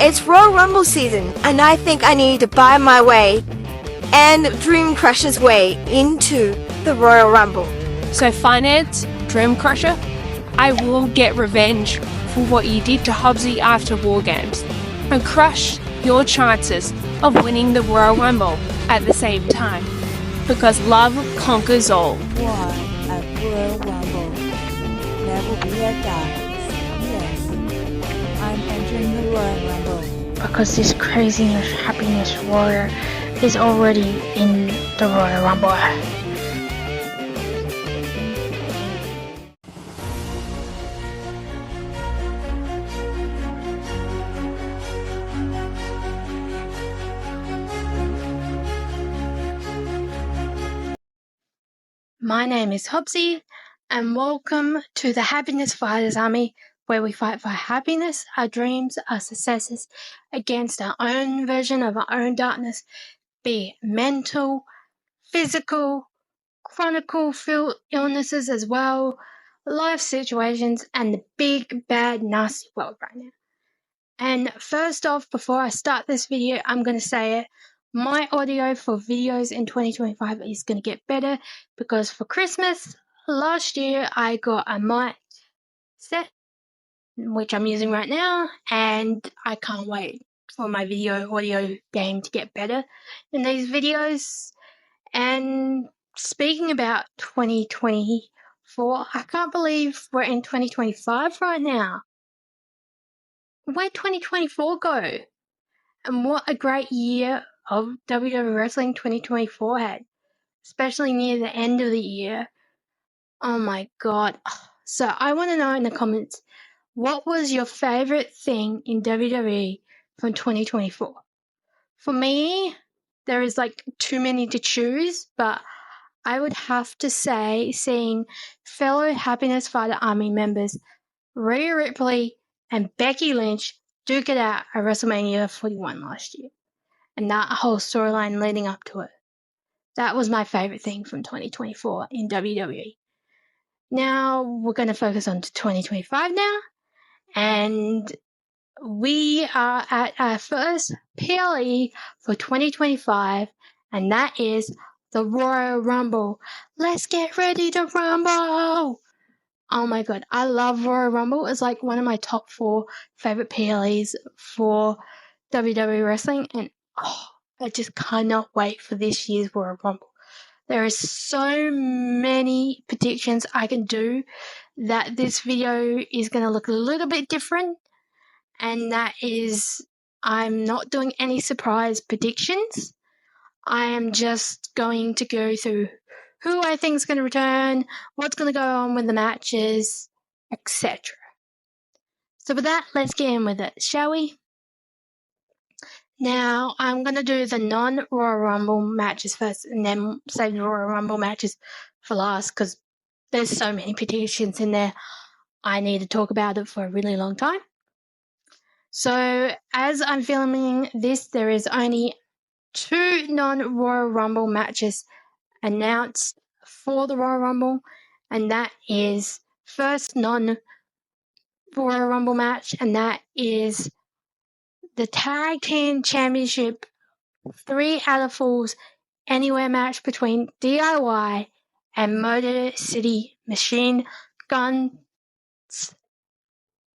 It's Royal Rumble season, and I think I need to buy my way and Dream Crusher's way into the Royal Rumble. So Finance, Dream Crusher, I will get revenge for what you did to Hobbsy after War Games and crush your chances of winning the Royal Rumble at the same time, because love conquers all. One at Royal Rumble. Never be a dice. Yes, I'm entering the Royal Rumble. Because this craziness, happiness warrior is already in the Royal Rumble. My name is Hobbsy, and welcome to the Happiness Fighters Army, where we fight for happiness, our dreams, our successes, against our own version of our own darkness, be it mental, physical, chronic illnesses as well, life situations, and the big, bad, nasty world right now. And first off, before I start this video, I'm going to say it. My audio for videos in 2025 is going to get better because for Christmas last year I got a mic set, which I'm using right now, and I can't wait for my video audio game to get better in these videos. And speaking about 2024, I can't believe we're in 2025 right now. Where'd 2024 go? And what a great year of WWE Wrestling 2024 had, especially near the end of the year. Oh my god. So I want to know in the comments, what was your favorite thing in WWE from 2024? For me, there is too many to choose, but I would have to say seeing fellow Happiness Fighter Army members Rhea Ripley and Becky Lynch duke it out at WrestleMania 41 last year, and that whole storyline leading up to it. That was my favorite thing from 2024 in WWE. Now we're going to focus on 2025 now, and we are at our first PLE for 2025, and that is the Royal Rumble. Let's get ready to rumble! Oh my god, I love Royal Rumble. It's one of my top 4 favorite PLEs for WWE Wrestling, and I just cannot wait for this year's Royal Rumble. There is so many predictions I can do that this video is going to look a little bit different, and that is I'm not doing any surprise predictions. I am just going to go through who I think is going to return, what's going to go on with the matches, etc. So with that, let's get in with it, shall we? Now, I'm going to do the non-Royal Rumble matches first and then save the Royal Rumble matches for last because there's so many predictions in there. I need to talk about it for a really long time. So, as I'm filming this, there is only 2 non-Royal Rumble matches announced for the Royal Rumble, and that is first non-Royal Rumble match, and that is the Tag Team Championship 3 out of 4s anywhere match between DIY and Motor City Machine Guns.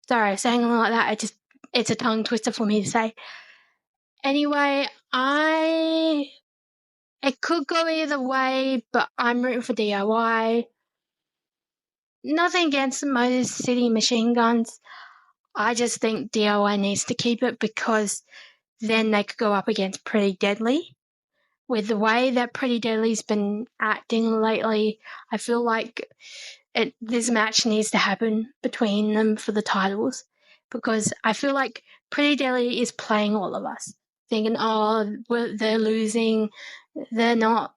Sorry, saying it like that, it's a tongue twister for me to say. Anyway, it could go either way, but I'm rooting for DIY. Nothing against Motor City Machine Guns. I just think DIY needs to keep it because then they could go up against Pretty Deadly. With the way that Pretty Deadly's been acting lately, I feel like this match needs to happen between them for the titles because I feel like Pretty Deadly is playing all of us, thinking, they're losing, they're not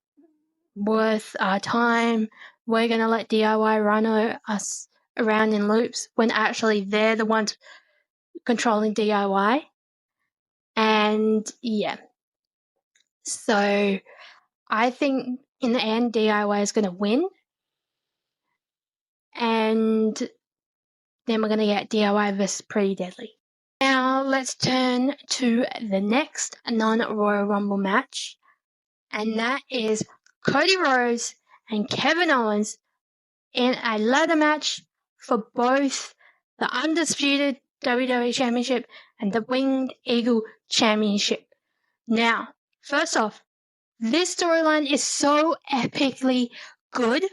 worth our time, we're going to let DIY run us around in loops, when actually they're the ones controlling DIY. And yeah. So I think in the end, DIY is going to win. And then we're going to get DIY versus Pretty Deadly. Now let's turn to the next non-Royal Rumble match, and that is Cody Rhodes and Kevin Owens in a ladder match for both the undisputed WWE Championship and the Winged Eagle Championship. Now, first off, this storyline is so epically good.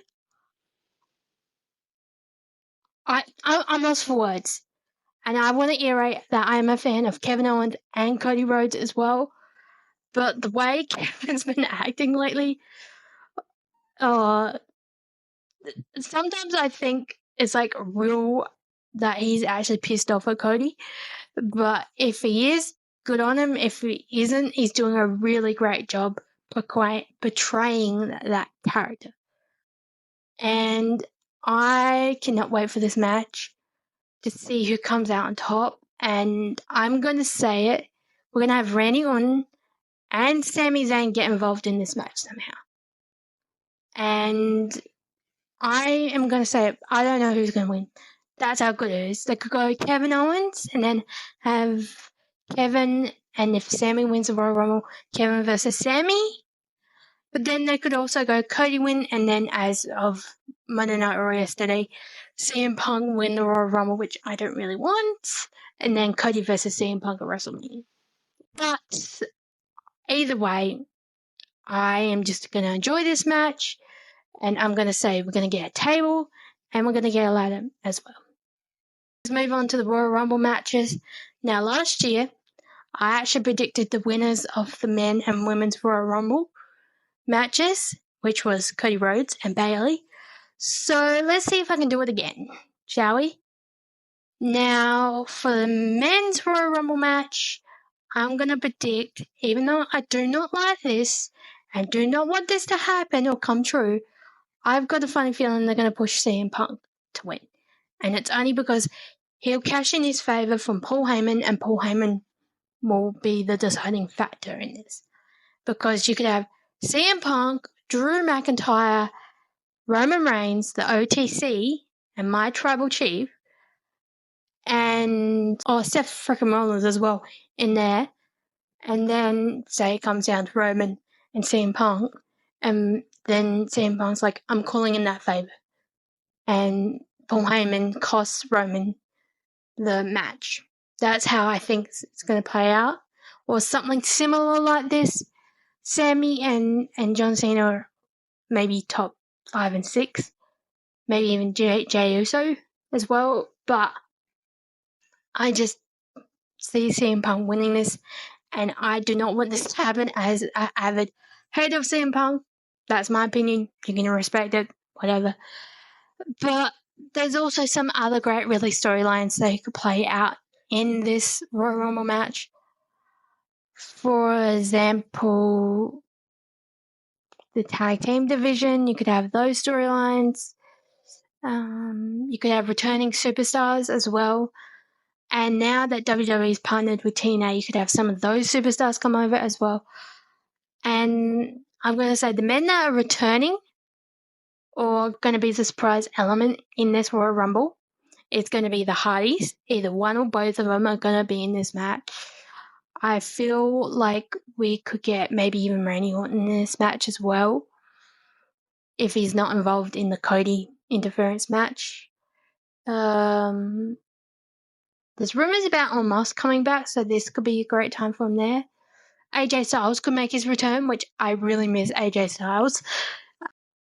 I'm lost for words. And I want to iterate that I'm a fan of Kevin Owens and Cody Rhodes as well. But the way Kevin's been acting lately, sometimes I think it's like real that he's actually pissed off at Cody. But if he is, good on him. If he isn't, he's doing a really great job portraying that character. And I cannot wait for this match to see who comes out on top. And I'm going to say it. We're going to have Randy Orton and Sami Zayn get involved in this match somehow. And I am going to say it. I don't know who's going to win. That's how good it is. They could go Kevin Owens and then have Kevin, and if Sami wins the Royal Rumble, Kevin versus Sami. But then they could also go Cody win, and then as of Monday Night Raw yesterday, CM Punk win the Royal Rumble, which I don't really want, and then Cody versus CM Punk at WrestleMania. But either way, I am just going to enjoy this match, and I'm going to say we're going to get a table, and we're going to get a ladder as well. Let's move on to the Royal Rumble matches. Now, last year, I actually predicted the winners of the men and women's Royal Rumble matches, which was Cody Rhodes and Bayley. So let's see if I can do it again, shall we? Now, for the men's Royal Rumble match, I'm going to predict, even though I do not like this and do not want this to happen or come true, I've got a funny feeling they're going to push CM Punk to win. And it's only because he'll cash in his favour from Paul Heyman, and Paul Heyman will be the deciding factor in this. Because you could have CM Punk, Drew McIntyre, Roman Reigns, the OTC, and my tribal chief, and Seth frickin' Rollins as well in there. And then say it comes down to Roman and CM Punk, and then CM Punk's like, I'm calling in that favour. And Paul Heyman costs Roman the match. That's how I think it's going to play out. Or something similar like this. Sami and John Cena are maybe top 5 and 6. Maybe even Jey Uso as well. But I just see CM Punk winning this. And I do not want this to happen as an avid hater of CM Punk. That's my opinion. You can respect it. Whatever. But there's also some other great really storylines that could play out in this Royal Rumble match. For example, the tag team division, you could have those storylines. You could have returning superstars as well. And now that WWE's partnered with TNA, you could have some of those superstars come over as well. And I'm going to say the men that are returning or going to be the surprise element in this Royal Rumble, it's going to be the Hardys. Either one or both of them are going to be in this match. I feel like we could get maybe even Randy Orton in this match as well, if he's not involved in the Cody interference match. There's rumours about Omos coming back, so this could be a great time for him there. AJ Styles could make his return, which I really miss AJ Styles.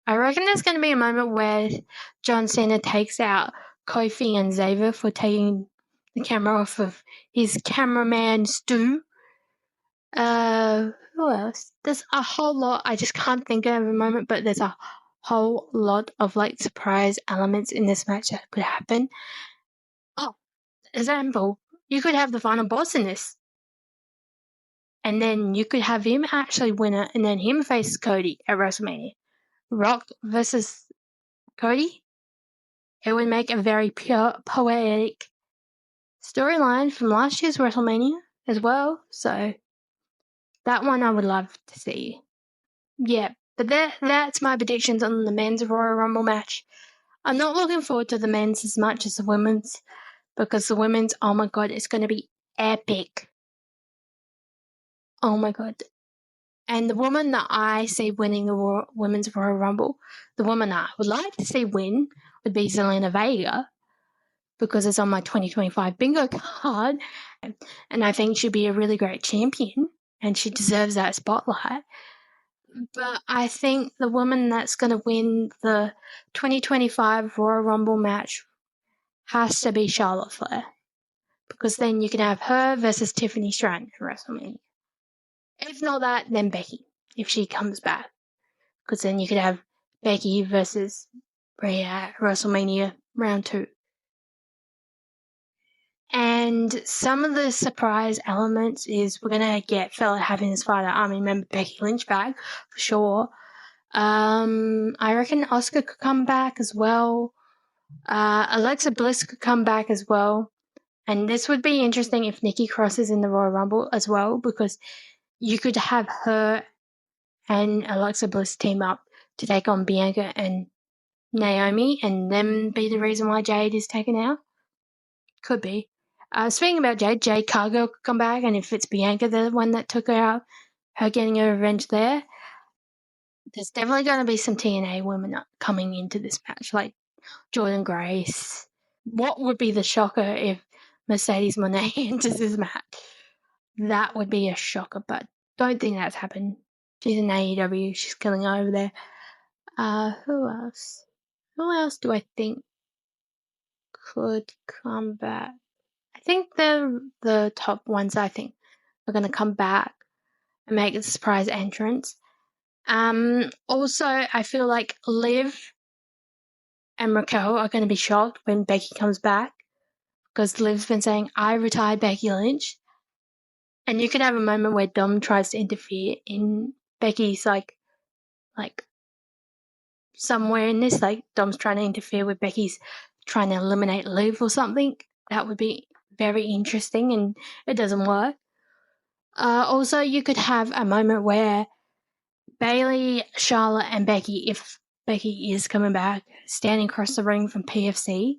I reckon there's going to be a moment where John Cena takes out Kofi and Xavier for taking the camera off of his cameraman Stu. Who else? There's a whole lot. I just can't think of a moment, but there's a whole lot of like surprise elements in this match that could happen. Oh, example, you could have the final boss in this. And then you could have him actually win it, and then him face Cody at WrestleMania. Rock versus Cody. It would make a very pure, poetic storyline from last year's WrestleMania as well. So that one I would love to see. Yeah, but that's my predictions on the men's Royal Rumble match. I'm not looking forward to the men's as much as the women's, because the women's, oh my god, it's going to be epic. Oh my god. And the woman that I see winning the Women's Royal Rumble, the woman that I would like to see win would be Zelina Vega, because it's on my 2025 bingo card. And I think she'd be a really great champion and she deserves that spotlight. But I think the woman that's going to win the 2025 Royal Rumble match has to be Charlotte Flair, because then you can have her versus Tiffany Stratton at WrestleMania. If not that, then Becky, if she comes back, because then you could have Becky versus Rhea at WrestleMania round 2. And some of the surprise elements is we're going to get fellow Happiness Fighter Army member Becky Lynch back, for sure. I reckon Asuka could come back as well. Alexa Bliss could come back as well. And this would be interesting if Nikki Cross is in the Royal Rumble as well, because you could have her and Alexa Bliss team up to take on Bianca and Naomi, and them be the reason why Jade is taken out. Could be. Speaking about Jade Cargill could come back, and if it's Bianca the one that took her out, her getting her revenge there, there's definitely going to be some TNA women coming into this match, like Jordan Grace. What would be the shocker if Mercedes Moné enters this match? That would be a shocker, but don't think that's happened. She's in AEW. She's killing it over there. Who else? Who else do I think could come back? I think the top ones I think are going to come back and make a surprise entrance. Also, I feel like Liv and Raquel are going to be shocked when Becky comes back, because Liv's been saying, I retired Becky Lynch. And you could have a moment where Dom tries to interfere in Becky's, like somewhere in this, like Dom's trying to interfere with Becky's trying to eliminate Liv or something. That would be very interesting, and it doesn't work. Also, you could have a moment where Bayley, Charlotte, and Becky, if Becky is coming back, standing across the ring from PFC,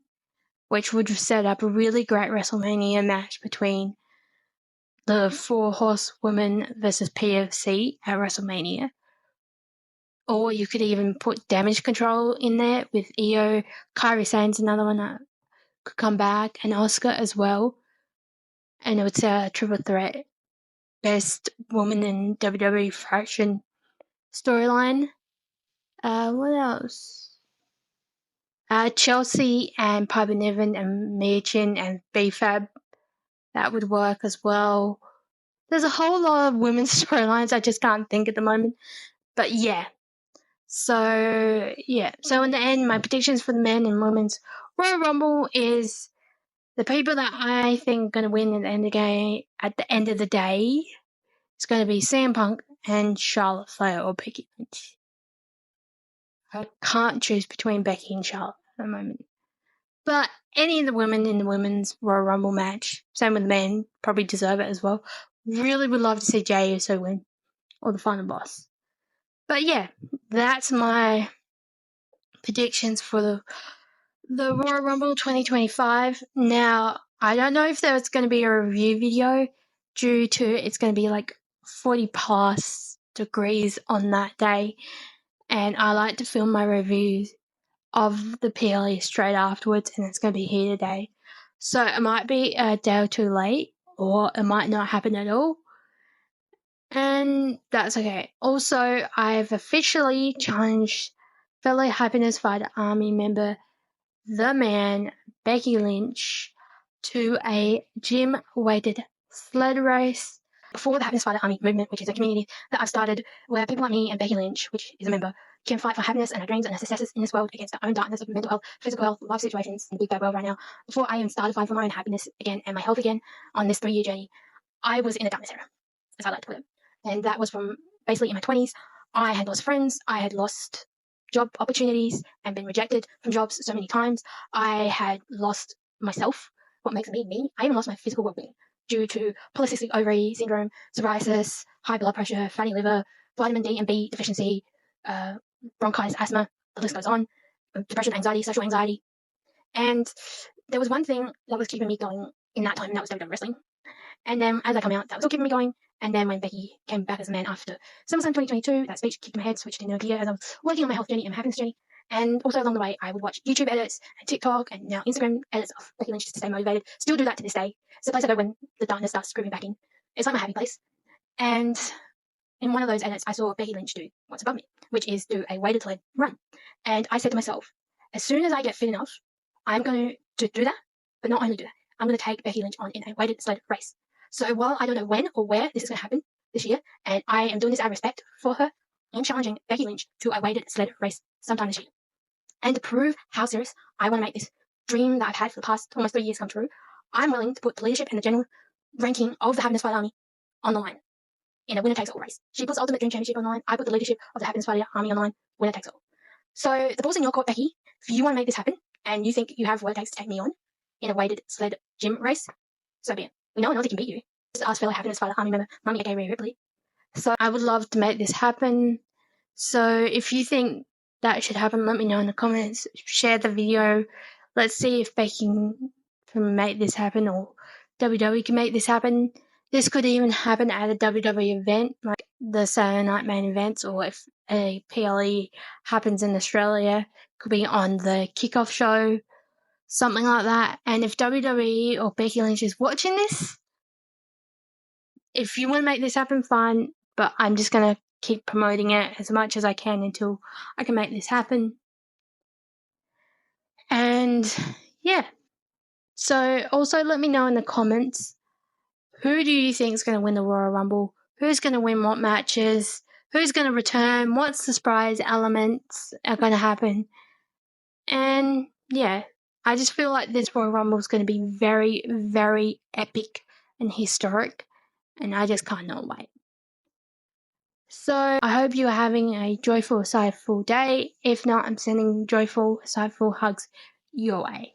which would set up a really great WrestleMania match between the 4 Horsewomen versus PFC at WrestleMania. Or you could even put Damage Control in there with Io. Kairi Sane's another one that could come back, and Asuka as well. And it would say a triple threat best woman in WWE faction storyline. What else? Chelsea and Piper Niven and Mia Chin and B-Fab. That would work as well. There's a whole lot of women's storylines I just can't think at the moment. But yeah. So in the end, my predictions for the men and women's Royal Rumble is the people that I think are going to win at the end of the day. It's going to be CM Punk and Charlotte Flair or Becky Lynch. I can't choose between Becky and Charlotte at the moment. But any of the women in the women's Royal Rumble match, same with the men, probably deserve it as well. Really would love to see Jey Uso win, or the final boss. But yeah, that's my predictions for the Royal Rumble 2025. Now, I don't know if there's going to be a review video due to it's going to be like 40 plus degrees on that day. And I like to film my reviews of the PLE straight afterwards, and it's going to be here today. So it might be a day or two late, or it might not happen at all. And that's okay. Also, I've officially challenged fellow Happiness Fighter Army member, the man, Becky Lynch, to a gym-weighted sled race for the Happiness Fighter Army movement, which is a community that I've started where people like me and Becky Lynch, which is a member, can fight for happiness and our dreams and our successes in this world against our own darkness of mental health, physical health, life situations in the big bad world right now. Before I even started fighting for my own happiness again and my health again on this 3-year journey, I was in the darkness era, as I like to put it. And that was from basically in my 20s. I had lost friends. I had lost job opportunities and been rejected from jobs so many times. I had lost myself, what makes me me. I even lost my physical well-being due to polycystic ovary syndrome, psoriasis, high blood pressure, fatty liver, vitamin D and B deficiency, bronchitis, asthma, the list goes on, depression, anxiety, social anxiety. And there was one thing that was keeping me going in that time, and that was WWE wrestling. And then as I come out, that was all keeping me going. And then when Becky came back as a man after SummerSlam 2022, that speech kicked in my head, switched into a gear as I was working on my health journey and my happiness journey. And also along the way, I would watch YouTube edits and TikTok and now Instagram edits of Becky Lynch just to stay motivated. Still do that to this day. It's the place I go when the darkness starts creeping back in. It's like my happy place. And in one of those edits, I saw Becky Lynch do what's above me, which is do a weighted sled run. And I said to myself, as soon as I get fit enough, I'm going to do that, but not only do that, I'm going to take Becky Lynch on in a weighted sled race. So while I don't know when or where this is going to happen this year, and I am doing this out of respect for her, I'm challenging Becky Lynch to a weighted sled race sometime this year. And to prove how serious I want to make this dream that I've had for the past almost 3 years come true, I'm willing to put the leadership and the general ranking of the Happiness Fighter Army on the line in a winner-takes-all race. She puts the Ultimate Dream Championship on the line. I put the leadership of the Happiness Fighter Army on the line. Winner-takes-all. So the ball's in your court, Becky. If you want to make this happen, and you think you have what it takes to take me on in a weighted sled gym race, so be it. We know nobody can beat you. Just ask fellow Happiness Fighter Army member, Mummy aka Rhea Ripley. So I would love to make this happen. So if you think that should happen, let me know in the comments. Share the video. Let's see if Becky can make this happen or WWE can make this happen. This could even happen at a WWE event, like the Saturday Night Main Events, or if a PLE happens in Australia, could be on the kickoff show, something like that. And if WWE or Becky Lynch is watching this, if you want to make this happen, fine, but I'm just going to keep promoting it as much as I can until I can make this happen. And yeah. So also let me know in the comments, who do you think is going to win the Royal Rumble? Who's going to win what matches? Who's going to return? What surprise elements are going to happen? And yeah, I just feel like this Royal Rumble is going to be very, very epic and historic. And I just can't wait. So I hope you are having a joyful, insightful day. If not, I'm sending joyful, insightful hugs your way.